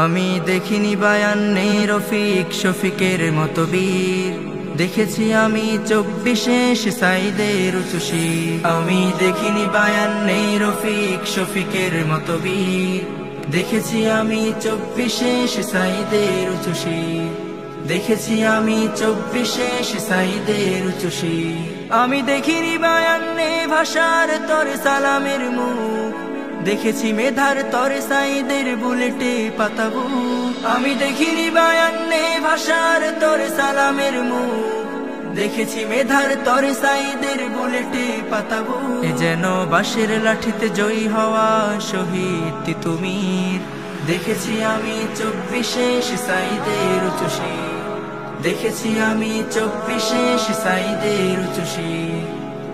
আমি দেখিনি বায়ান্নে রফিক শফিকের মতো বীর, দেখেছি আমি 24 সাইদের উঁচু শির। আমি দেখিনি বায়ান্নে রফিক শফিকের মতো বীর, দেখেছি আমি 24 সাইদের উঁচু শির। দেখেছি আমি 24 সাইদের উঁচু শির। আমি দেখিনি বায়ান্নে ভাষার তরে সালামের মুখ, দেখেছি মেধার তরে সাইদের বুলেটে পাতাবো। আমি দেখিনি বায়ান্নে ভাষার তরে সালামের মুখ, দেখেছি মেধার তরে সাইদের বুলেটে পাতাবো। এ যেন বাঁশের লাঠিতে জয়ী হওয়া শহীদ তিতুমির, দেখেছি আমি 24 সাইদের উঁচু শির। দেখেছি আমি 24 সাইদের উঁচু শির।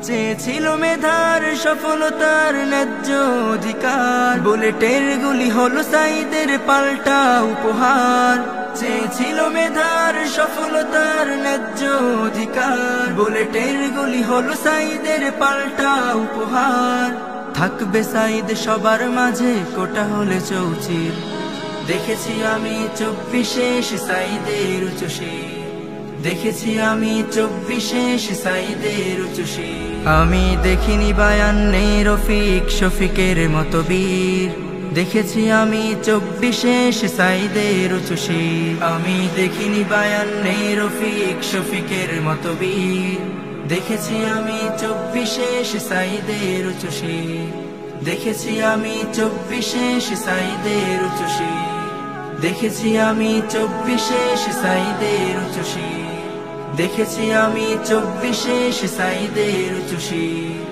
চেয়েছিল মেধার সফলতার ন্যায্য অধিকার, বুলেটের গুলি হলো সাইদের পাল্টা উপহার। চেয়েছিল মেধার সফলতার ন্যায্য অধিকার, বুলেটের গুলি হলো সাইদের পাল্টা উপহার। থাকবে সাইদ সবার মাঝে কোটা হলে চৌচির, দেখেছি আমি 24 সাইদের উঁচু শির। দেখেছি আমি 24 সাইদের উঁচু শির। আমি দেখিনি বায়ান্নে রফিক শফিকের মতো বীর, দেখেছি আমি 24 সাইদের উঁচু শির। আমি দেখিনি বায়ান্নে রফিক শফিকের মতো বীর, দেখেছি আমি 24 সাইদের উঁচু শির। দেখেছি আমি 24 সাইদের উঁচু শির। দেখেছি আমি 24 সাইদের উঁচু শির। দেখেছি আমি 24 সাইদের উঁচু শির।